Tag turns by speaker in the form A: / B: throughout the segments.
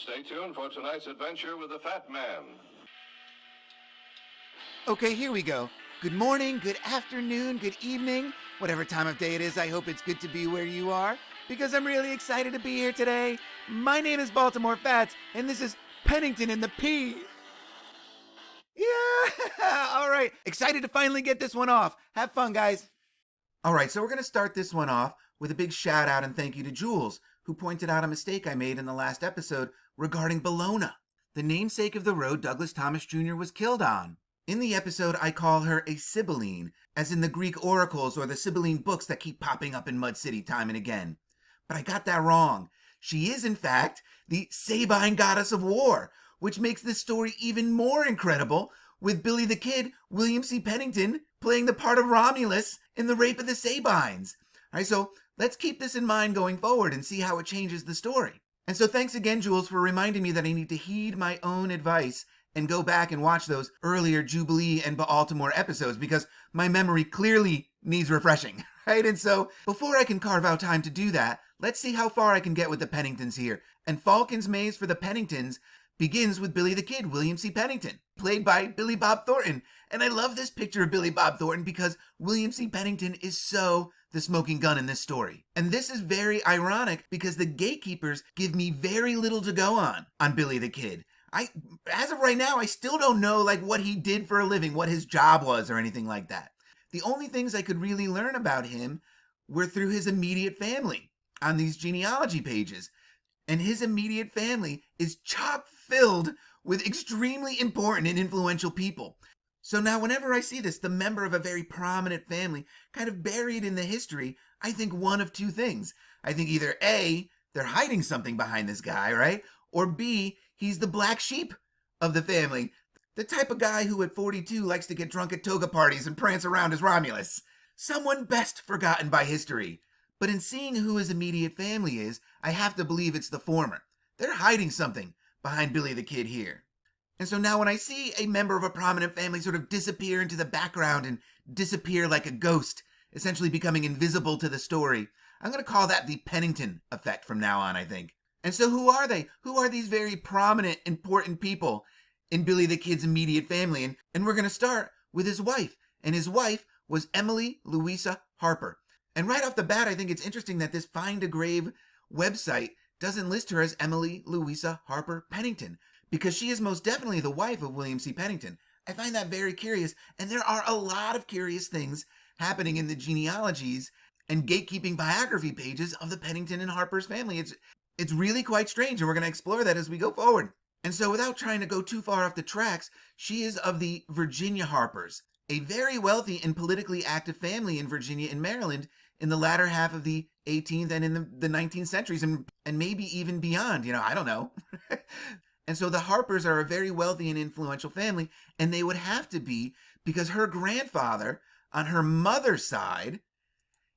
A: Stay tuned for tonight's adventure with the Fat Man.
B: Okay, here we go. Good morning, good afternoon, good evening, whatever time of day it is. I hope it's good to be where you are because I'm really excited to be here today. My name is Baltimore Fats, and this is Pennington in the P. Yeah! All right, excited to finally get this one off. Have fun, guys. All right, so we're going to start this one off with a big shout out and thank you to Jules, who pointed out a mistake I made in the last episode regarding Bologna, the namesake of the road Douglas Thomas Jr. was killed on. In the episode, I call her a Sibylline, as in the Greek oracles or the Sibylline books that keep popping up in Mud City time and again. But I got that wrong. She is, in fact, the Sabine goddess of war, which makes this story even more incredible, with Billy the Kid, William C. Pennington, playing the part of Romulus in The Rape of the Sabines. All right, so let's keep this in mind going forward and see how it changes the story. And so thanks again, Jules, for reminding me that I need to heed my own advice and go back and watch those earlier Jubilee and Baltimore episodes because my memory clearly needs refreshing, right? And so before I can carve out time to do that, let's see how far I can get with the Penningtons here. And Falcon's Maze for the Penningtons begins with Billy the Kid, William C. Pennington, played by Billy Bob Thornton. And I love this picture of Billy Bob Thornton because William C. Pennington is so the smoking gun in this story. And this is very ironic because the gatekeepers give me very little to go on Billy the Kid. As of right now, I still don't know what he did for a living, what his job was or anything like that. The only things I could really learn about him were through his immediate family on these genealogy pages. And his immediate family is chock filled with extremely important and influential people. So now whenever I see this, the member of a very prominent family kind of buried in the history, I think one of two things. I think either A, they're hiding something behind this guy, right? Or B, he's the black sheep of the family. The type of guy who at 42 likes to get drunk at toga parties and prance around as Romulus. Someone best forgotten by history. But in seeing who his immediate family is, I have to believe it's the former. They're hiding something behind Billy the Kid here. And so now when I see a member of a prominent family sort of disappear into the background and disappear like a ghost, essentially becoming invisible to the story, I'm going to call that the Pennington effect from now on, I think. And so who are they? Who are these very prominent, important people in Billy the Kid's immediate family? And we're going to start with his wife. And his wife was Emily Louisa Harper. And right off the bat, I think it's interesting that this Find a Grave website doesn't list her as Emily Louisa Harper Pennington, because she is most definitely the wife of William C. Pennington. I find that very curious, and there are a lot of curious things happening in the genealogies and gatekeeping biography pages of the Pennington and Harper's family. It's really quite strange, and we're going to explore that as we go forward. And so without trying to go too far off the tracks, she is of the Virginia Harpers, a very wealthy and politically active family in Virginia and Maryland in the latter half of the 18th and in the 19th centuries, and maybe even beyond, I don't know. And so the Harpers are a very wealthy and influential family, and they would have to be because her grandfather, on her mother's side,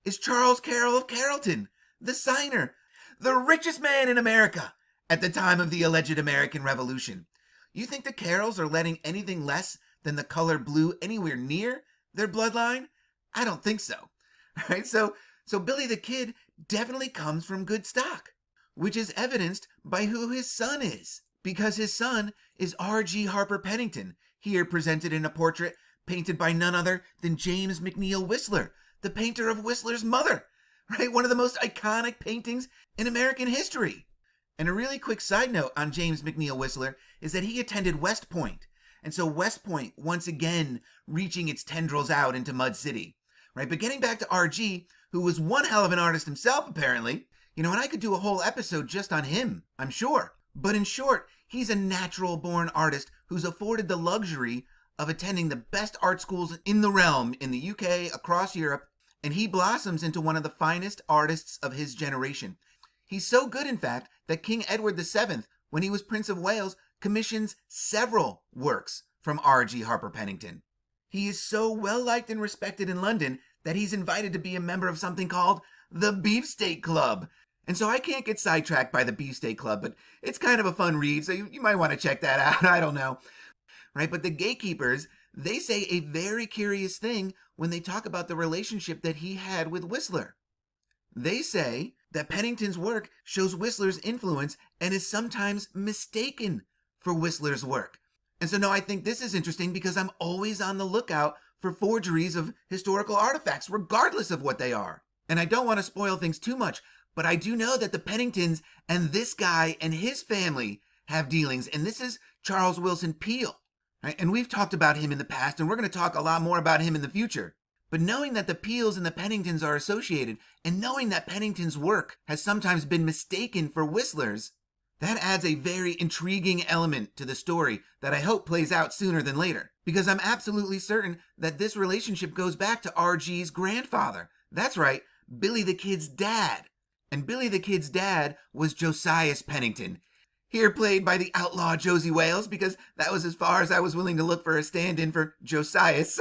B: is Charles Carroll of Carrollton, the signer, the richest man in America at the time of the alleged American Revolution. You think the Carrolls are letting anything less than the color blue anywhere near their bloodline? I don't think so. Right? So Billy the Kid definitely comes from good stock, which is evidenced by who his son is, because his son is R.G. Harper Pennington, here presented in a portrait painted by none other than James McNeill Whistler, the painter of Whistler's mother, right? One of the most iconic paintings in American history. And a really quick side note on James McNeill Whistler is that he attended West Point. And so West Point, once again, reaching its tendrils out into Mud City, right? But getting back to R.G., who was one hell of an artist himself, apparently, and I could do a whole episode just on him, I'm sure. But in short, he's a natural-born artist who's afforded the luxury of attending the best art schools in the realm in the UK, across Europe, and he blossoms into one of the finest artists of his generation. He's so good, in fact, that King Edward VII, when he was Prince of Wales, commissions several works from R.G. Harper Pennington. He is so well-liked and respected in London that he's invited to be a member of something called the Beefsteak Club. And so I can't get sidetracked by the Beefsteak Club, but it's kind of a fun read, so you might want to check that out. I don't know. Right? But the gatekeepers, they say a very curious thing when they talk about the relationship that he had with Whistler. They say that Pennington's work shows Whistler's influence and is sometimes mistaken for Whistler's work. And so now I think this is interesting because I'm always on the lookout for forgeries of historical artifacts, regardless of what they are. And I don't want to spoil things too much, but I do know that the Penningtons and this guy and his family have dealings, and this is Charles Willson Peale. Right? And we've talked about him in the past, and we're going to talk a lot more about him in the future. But knowing that the Peales and the Penningtons are associated, and knowing that Pennington's work has sometimes been mistaken for Whistler's, that adds a very intriguing element to the story that I hope plays out sooner than later. Because I'm absolutely certain that this relationship goes back to R.G.'s grandfather. That's right, Billy the Kid's dad. And Billy the Kid's dad was Josias Pennington, here played by the outlaw Josie Wales, because that was as far as I was willing to look for a stand-in for Josias.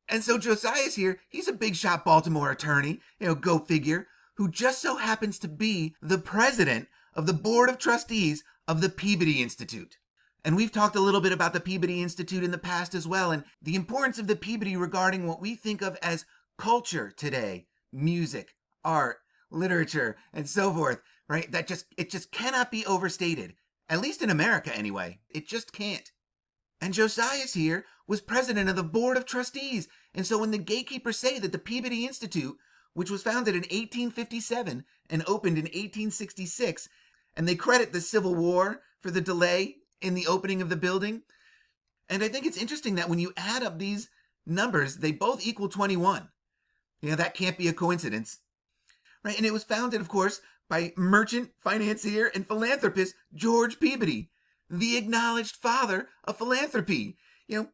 B: And so Josias here, he's a big shot Baltimore attorney, go figure, who just so happens to be the president of the Board of Trustees of the Peabody Institute. And we've talked a little bit about the Peabody Institute in the past as well, and the importance of the Peabody regarding what we think of as culture today, music, art, literature, and so forth, right? It just cannot be overstated. At least in America, anyway. It just can't. And Josias here was president of the Board of Trustees. And so when the gatekeepers say that the Peabody Institute, which was founded in 1857 and opened in 1866, and they credit the Civil War for the delay in the opening of the building. And I think it's interesting that when you add up these numbers, they both equal 21. That can't be a coincidence. Right? And it was founded, of course, by merchant, financier, and philanthropist George Peabody, the acknowledged father of philanthropy,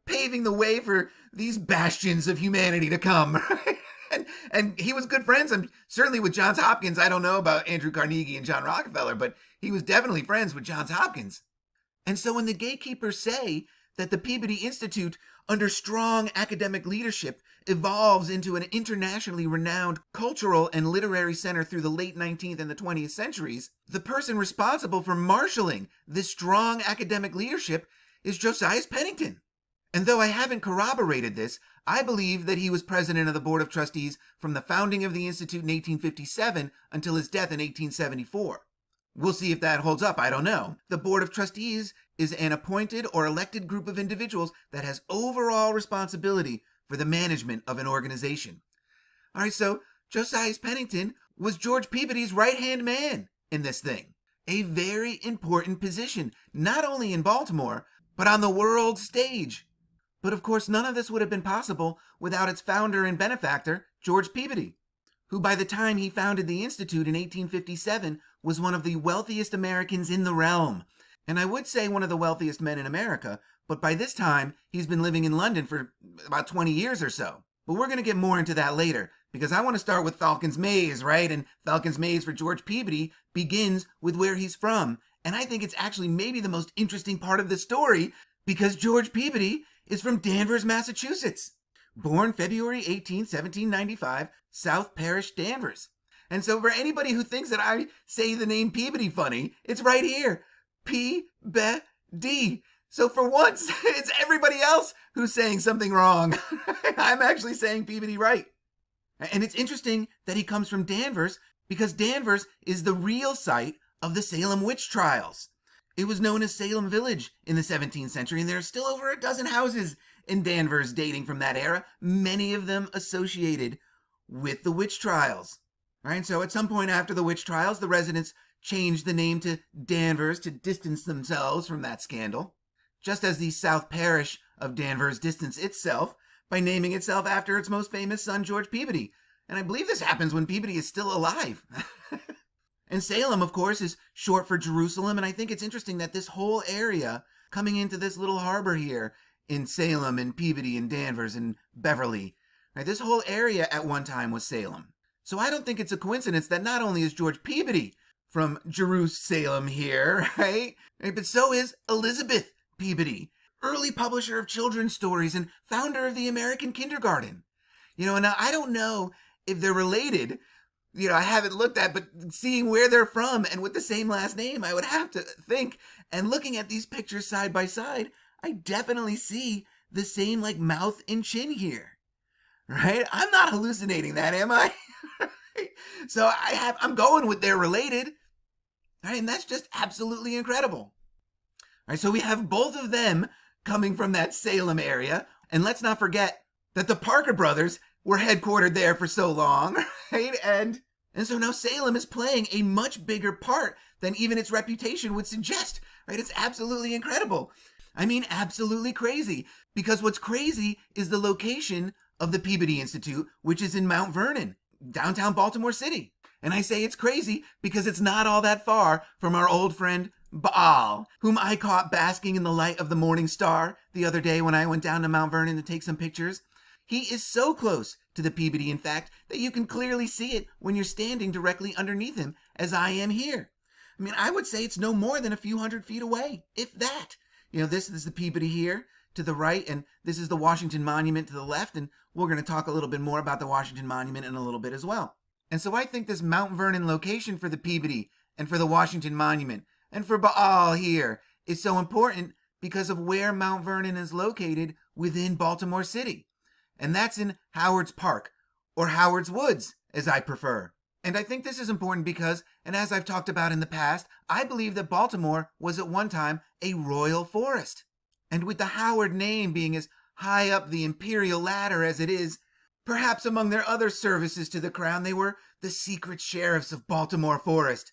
B: paving the way for these bastions of humanity to come. Right? And he was good friends, certainly with Johns Hopkins. I don't know about Andrew Carnegie and John Rockefeller, but he was definitely friends with Johns Hopkins. And so when the gatekeepers say that the Peabody Institute, under strong academic leadership, evolves into an internationally renowned cultural and literary center through the late 19th and the 20th centuries, the person responsible for marshaling this strong academic leadership is Josias Pennington. And though I haven't corroborated this, I believe that he was president of the Board of Trustees from the founding of the Institute in 1857 until his death in 1874. We'll see if that holds up, I don't know. The Board of Trustees is an appointed or elected group of individuals that has overall responsibility for the management of an organization. All right, so Josias Pennington was George Peabody's right-hand man in this thing. A very important position, not only in Baltimore, but on the world stage. But of course, none of this would have been possible without its founder and benefactor, George Peabody, who by the time he founded the Institute in 1857 was one of the wealthiest Americans in the realm. And I would say one of the wealthiest men in America, but by this time, he's been living in London for about 20 years or so. But we're going to get more into that later, because I want to start with Falcon's Maze, right? And Falcon's Maze for George Peabody begins with where he's from. And I think it's actually maybe the most interesting part of the story, because George Peabody is from Danvers, Massachusetts. Born February 18, 1795, South Parish, Danvers. And so for anybody who thinks that I say the name Peabody funny, it's right here. Peabody. So for once, it's everybody else who's saying something wrong. I'm actually saying Peabody right. And it's interesting that he comes from Danvers because Danvers is the real site of the Salem witch trials. It was known as Salem Village in the 17th century, and there are still over a dozen houses in Danvers dating from that era, many of them associated with the witch trials. Right? So at some point after the witch trials, the residents changed the name to Danvers to distance themselves from that scandal, just as the South Parish of Danvers distanced itself by naming itself after its most famous son, George Peabody. And I believe this happens when Peabody is still alive. And Salem, of course, is short for Jerusalem, and I think it's interesting that this whole area coming into this little harbor here in Salem and Peabody and Danvers and Beverly, right, this whole area at one time was Salem. So I don't think it's a coincidence that not only is George Peabody from Jerusalem here, right, but so is Elizabeth Peabody, early publisher of children's stories and founder of the American Kindergarten. And I don't know if they're related. I haven't looked at, but seeing where they're from and with the same last name, I would have to think. And looking at these pictures side by side, I definitely see the same mouth and chin here. Right? I'm not hallucinating that, am I? So I'm going with they're related. All right, and that's just absolutely incredible. All right, so we have both of them coming from that Salem area. And let's not forget that the Parker brothers were headquartered there for so long, right? And so now Salem is playing a much bigger part than even its reputation would suggest, right? It's absolutely incredible. I mean, absolutely crazy. Because what's crazy is the location of the Peabody Institute, which is in Mount Vernon, downtown Baltimore City. And I say it's crazy because it's not all that far from our old friend Baal, whom I caught basking in the light of the morning star the other day when I went down to Mount Vernon to take some pictures. He is so close to the Peabody, in fact, that you can clearly see it when you're standing directly underneath him, as I am here. I mean, I would say it's no more than a few hundred feet away, if that. You know, this is the Peabody here to the right, and this is the Washington Monument to the left, and we're going to talk a little bit more about the Washington Monument in a little bit as well. And so I think this Mount Vernon location for the Peabody and for the Washington Monument and for Baal here is so important because of where Mount Vernon is located within Baltimore City. And that's in Howard's Park, or Howard's Woods, as I prefer. And I think this is important because, and as I've talked about in the past, I believe that Baltimore was at one time a royal forest. And with the Howard name being as high up the imperial ladder as it is, perhaps among their other services to the crown, they were the secret sheriffs of Baltimore Forest.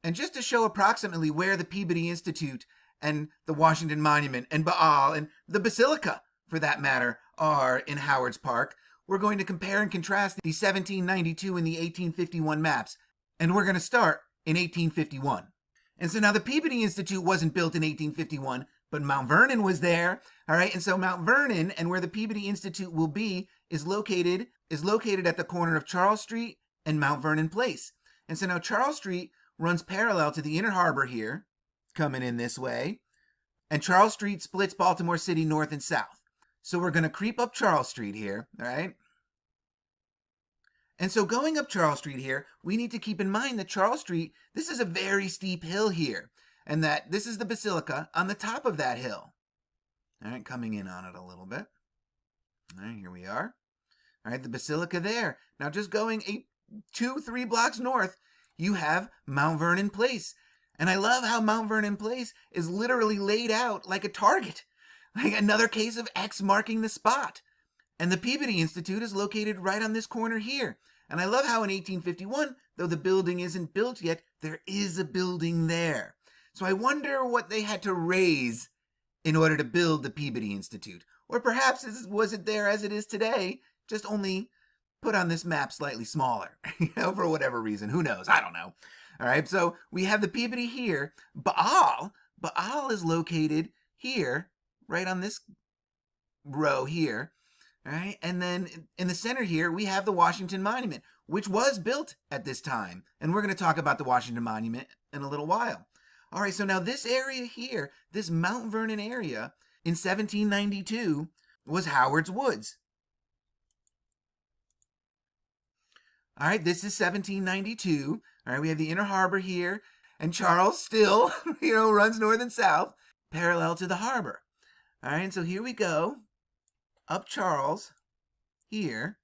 B: And just to show approximately where the Peabody Institute and the Washington Monument and Baal and the Basilica, for that matter, are in Howard's Park, we're going to compare and contrast the 1792 and the 1851 maps. And we're going to start in 1851. And so now the Peabody Institute wasn't built in 1851, but Mount Vernon was there. All right. And so Mount Vernon and where the Peabody Institute will be is located at the corner of Charles Street and Mount Vernon Place. And so now Charles Street runs parallel to the Inner Harbor here, coming in this way. And Charles Street splits Baltimore City north and south. So we're going to creep up Charles Street here, all right? And so going up Charles Street here, we need to keep in mind that Charles Street, this is a very steep hill here, and that this is the Basilica on the top of that hill. All right, coming in on it a little bit. All right, here we are. All right, the Basilica there. Now just going 2-3 blocks north, you have Mount Vernon Place. And I love how Mount Vernon Place is literally laid out like a target. Like another case of X marking the spot. And the Peabody Institute is located right on this corner here. And I love how in 1851, though the building isn't built yet, there is a building there. So I wonder what they had to raise in order to build the Peabody Institute. Or perhaps was it there as it is today, just only put on this map slightly smaller, for whatever reason. Who knows? I don't know. All right, so we have the Peabody here. Baal is located here, right on this row here. All right, and then in the center here, we have the Washington Monument, which was built at this time. And we're going to talk about the Washington Monument in a little while. All right, so now this area here, this Mount Vernon area in 1792 was Howard's Woods. All right, this is 1792. All right, we have the Inner Harbor here, and Charles still, runs north and south, parallel to the harbor. All right, and so here we go, up Charles, here.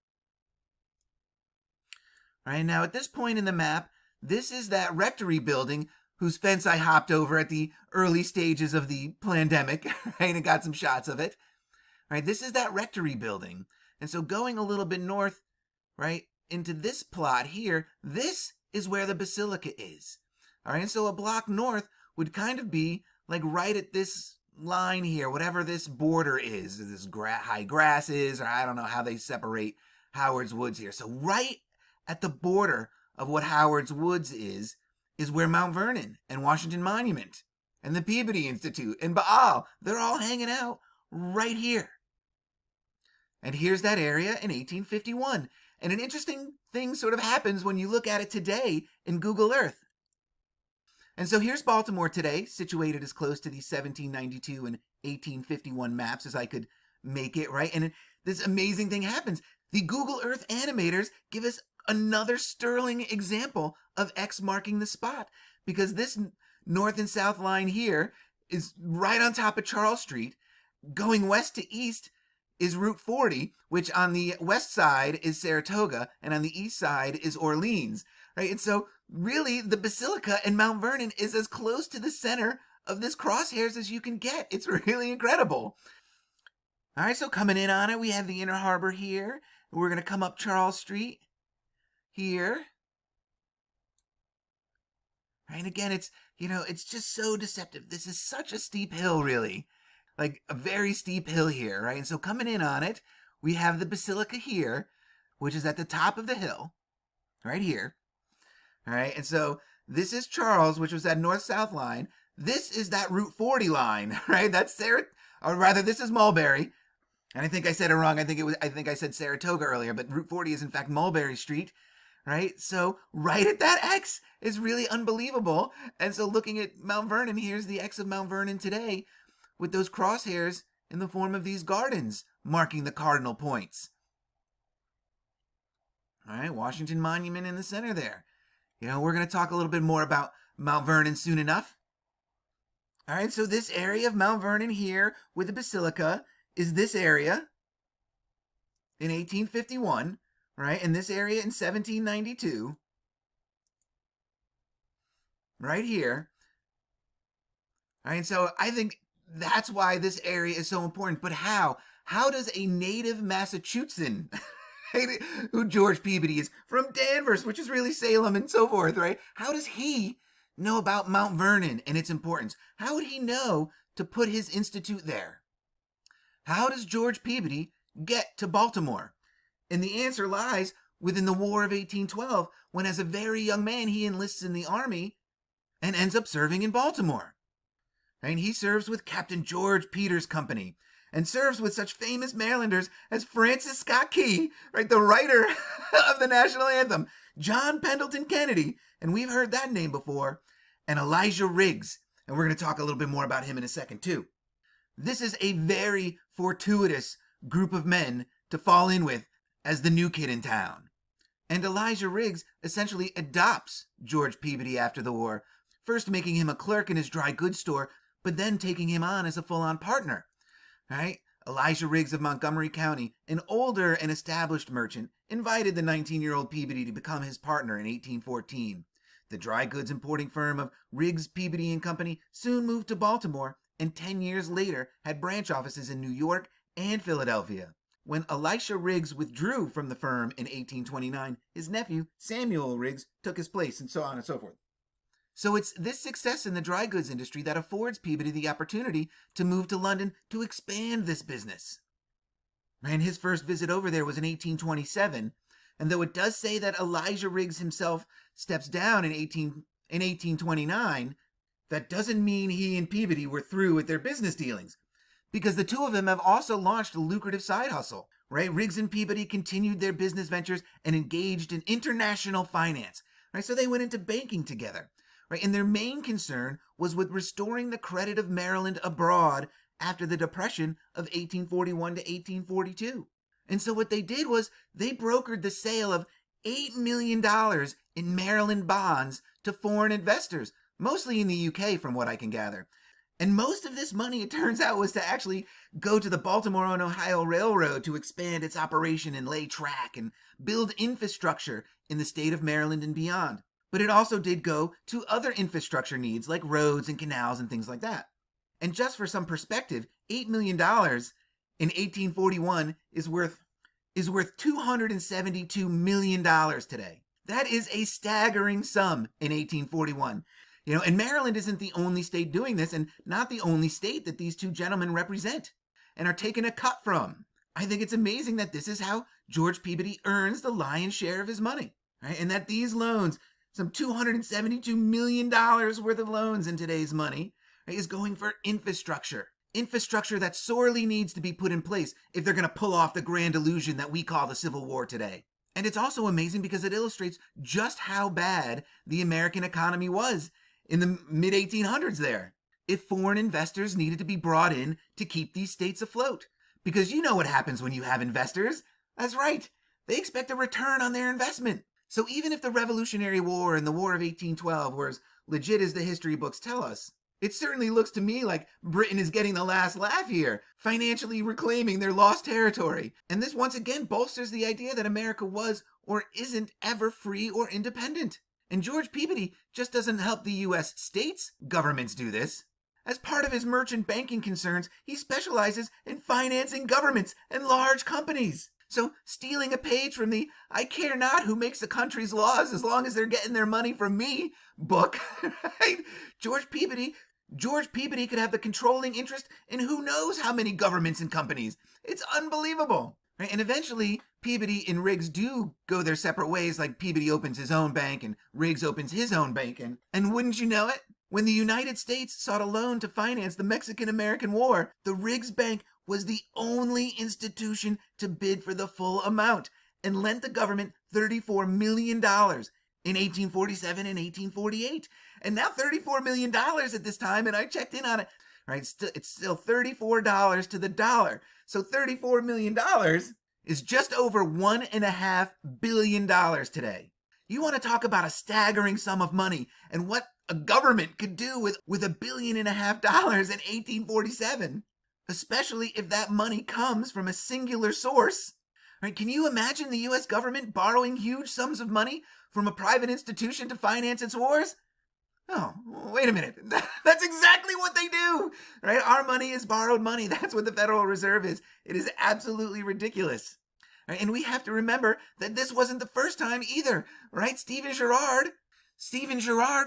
B: All right, now at this point in the map, this is that rectory building whose fence I hopped over at the early stages of the pandemic, right, and got some shots of it. All right, this is that rectory building. And so going a little bit north, right, into this plot here, this is where the Basilica is. All right, and so a block north would kind of be like right at this line here, whatever this border is, this high grass is, or I don't know how they separate Howard's Woods here. So right at the border of what Howard's Woods is where Mount Vernon and Washington Monument and the Peabody Institute and Baal, they're all hanging out right here. And here's that area in 1851. And an interesting thing sort of happens when you look at it today in Google Earth. And so here's Baltimore today, situated as close to the 1792 and 1851 maps as I could make it, right? And this amazing thing happens. The Google Earth animators give us another sterling example of X marking the spot, because this north and south line here is right on top of Charles Street. Going west to east, is Route 40, which on the west side is Saratoga, and on the east side is Orleans, right? And so really the Basilica and Mount Vernon is as close to the center of this crosshairs as you can get. It's really incredible. All right, so coming in on it, we have the Inner Harbor here. We're going to come up Charles Street here. Right, and again, it's just so deceptive. This is such a steep hill, really. Like a very steep hill here, right? And so coming in on it, we have the Basilica here, which is at the top of the hill, right here. All right, and so this is Charles, which was that north-south line. This is that Route 40 line, right? That's or rather, this is Mulberry. And I think I said it wrong. I think I said Saratoga earlier, but Route 40 is in fact Mulberry Street, right? So right at that X is really unbelievable. And so looking at Mount Vernon, here's the X of Mount Vernon today with those crosshairs in the form of these gardens marking the cardinal points. All right, Washington Monument in the center there. We're going to talk a little bit more about Mount Vernon soon enough. All right, so this area of Mount Vernon here with the Basilica is this area in 1851, right? And this area in 1792, right here. All right, so I think that's why this area is so important. But how? How does a native Massachusettan, who George Peabody is, from Danvers, which is really Salem and so forth, right? How does he know about Mount Vernon and its importance? How would he know to put his institute there? How does George Peabody get to Baltimore? And the answer lies within the War of 1812, when as a very young man he enlists in the army and ends up serving in Baltimore. And he serves with Captain George Peters' company and serves with such famous Marylanders as Francis Scott Key, right, the writer of the national anthem, John Pendleton Kennedy, and we've heard that name before, and Elijah Riggs, and we're going to talk a little bit more about him in a second too. This is a very fortuitous group of men to fall in with as the new kid in town. And Elijah Riggs essentially adopts George Peabody after the war, first making him a clerk in his dry goods store, but then taking him on as a full-on partner. Right? Elijah Riggs of Montgomery County, an older and established merchant, invited the 19-year-old Peabody to become his partner in 1814. The dry goods importing firm of Riggs, Peabody and Company soon moved to Baltimore, and 10 years later had branch offices in New York and Philadelphia. When Elisha Riggs withdrew from the firm in 1829, his nephew, Samuel Riggs, took his place, and so on and so forth. So it's this success in the dry goods industry that affords Peabody the opportunity to move to London to expand this business. And his first visit over there was in 1827, and though it does say that Elijah Riggs himself steps down in 1829, that doesn't mean he and Peabody were through with their business dealings, because the two of them have also launched a lucrative side hustle, right? Riggs and Peabody continued their business ventures and engaged in international finance, right? So they went into banking together, right? And their main concern was with restoring the credit of Maryland abroad after the Depression of 1841 to 1842. And so what they did was they brokered the sale of $8 million in Maryland bonds to foreign investors, mostly in the UK from what I can gather. And most of this money, it turns out, was to actually go to the Baltimore and Ohio Railroad to expand its operation and lay track and build infrastructure in the state of Maryland and beyond. But it also did go to other infrastructure needs like roads and canals and things like that. And just for some perspective, $8 million in 1841 is worth $272 million today. That is a staggering sum in 1841. And Maryland isn't the only state doing this, and not the only state that these two gentlemen represent and are taking a cut from. I think it's amazing that this is how George Peabody earns the lion's share of his money, right? And that these loans, some $272 million worth of loans in today's money, right, is going for infrastructure. Infrastructure that sorely needs to be put in place if they're going to pull off the grand illusion that we call the Civil War today. And it's also amazing because it illustrates just how bad the American economy was in the mid-1800s there, if foreign investors needed to be brought in to keep these states afloat. Because you know what happens when you have investors. That's right. They expect a return on their investment. So even if the Revolutionary War and the War of 1812 were as legit as the history books tell us, It certainly looks to me like Britain is getting the last laugh here, financially reclaiming their lost territory. And this once again bolsters the idea that America was or isn't ever free or independent. And George Peabody just doesn't help the U.S. states governments do this. As part of his merchant banking concerns, he specializes in financing governments and large companies. So stealing a page from the "I care not who makes the country's laws as long as they're getting their money from me" book, right? George Peabody could have the controlling interest in who knows how many governments and companies. It's unbelievable. Right? And eventually, Peabody and Riggs do go their separate ways, like Peabody opens his own bank and Riggs opens his own bank. And wouldn't you know it? When the United States sought a loan to finance the Mexican-American War, the Riggs Bank was the only institution to bid for the full amount and lent the government $34 million in 1847 and 1848. And now $34 million at this time, and I checked in on it, right? It's still $34 to the dollar. So $34 million is just over $1.5 billion today. You want to talk about a staggering sum of money and what a government could do with $1.5 billion in 1847, especially if that money comes from a singular source. Right? Can you imagine the U.S. government borrowing huge sums of money from a private institution to finance its wars? Oh, wait a minute. That's exactly what they do, right? Our money is borrowed money. That's what the Federal Reserve is. It is absolutely ridiculous. Right? And we have to remember that this wasn't the first time either, right? Stephen Girard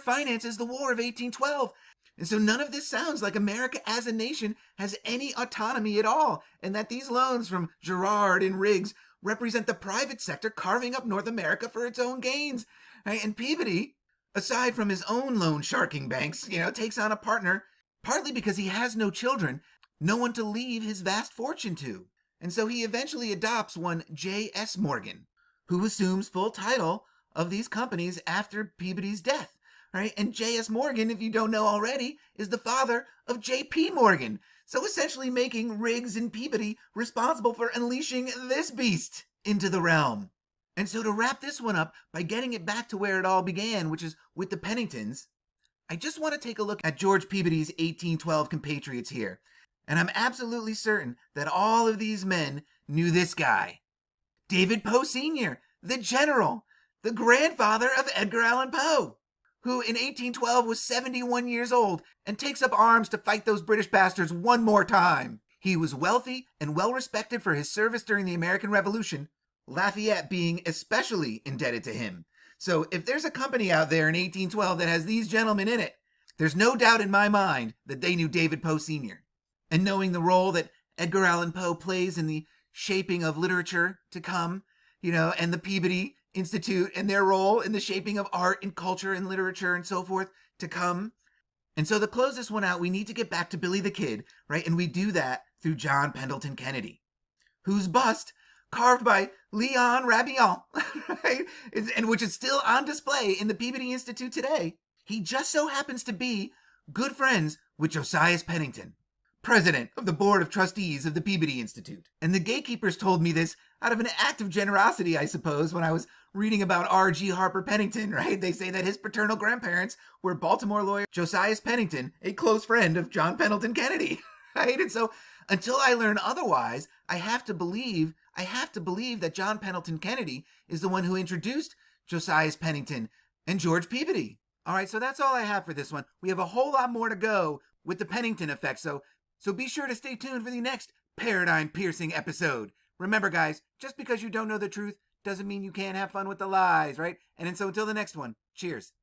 B: finances the War of 1812. And so none of this sounds like America as a nation has any autonomy at all, and that these loans from Girard and Riggs represent the private sector carving up North America for its own gains. Right? And Peabody, aside from his own loan sharking banks, takes on a partner, partly because he has no children, no one to leave his vast fortune to. And so he eventually adopts one J.S. Morgan, who assumes full title of these companies after Peabody's death. Right? And J.S. Morgan, if you don't know already, is the father of J.P. Morgan. So essentially making Riggs and Peabody responsible for unleashing this beast into the realm. And so to wrap this one up by getting it back to where it all began, which is with the Penningtons, I just want to take a look at George Peabody's 1812 compatriots here. And I'm absolutely certain that all of these men knew this guy. David Poe Sr., the general, the grandfather of Edgar Allan Poe, who in 1812 was 71 years old and takes up arms to fight those British bastards one more time. He was wealthy and well respected for his service during the American Revolution, Lafayette being especially indebted to him. So if there's a company out there in 1812 that has these gentlemen in it, there's no doubt in my mind that they knew David Poe Sr. And knowing the role that Edgar Allan Poe plays in the shaping of literature to come, and the Peabody Institute and their role in the shaping of art and culture and literature and so forth to come. And so to close this one out, we need to get back to Billy the Kid, right? And we do that through John Pendleton Kennedy, whose bust, carved by Leon Rabillon, right? And which is still on display in the Peabody Institute today. He just so happens to be good friends with Josiah Pennington, president of the board of trustees of the Peabody Institute. And the gatekeepers told me this out of an act of generosity, I suppose, when I was reading about R.G. Harper Pennington, right? They say that his paternal grandparents were Baltimore lawyer Josiah Pennington, a close friend of John Pendleton Kennedy, right? And so until I learn otherwise, I have to believe that John Pendleton Kennedy is the one who introduced Josiah Pennington and George Peabody. All right, so that's all I have for this one. We have a whole lot more to go with the Pennington effect, so be sure to stay tuned for the next paradigm-piercing episode. Remember, guys, just because you don't know the truth doesn't mean you can't have fun with the lies, right? And so until the next one, cheers.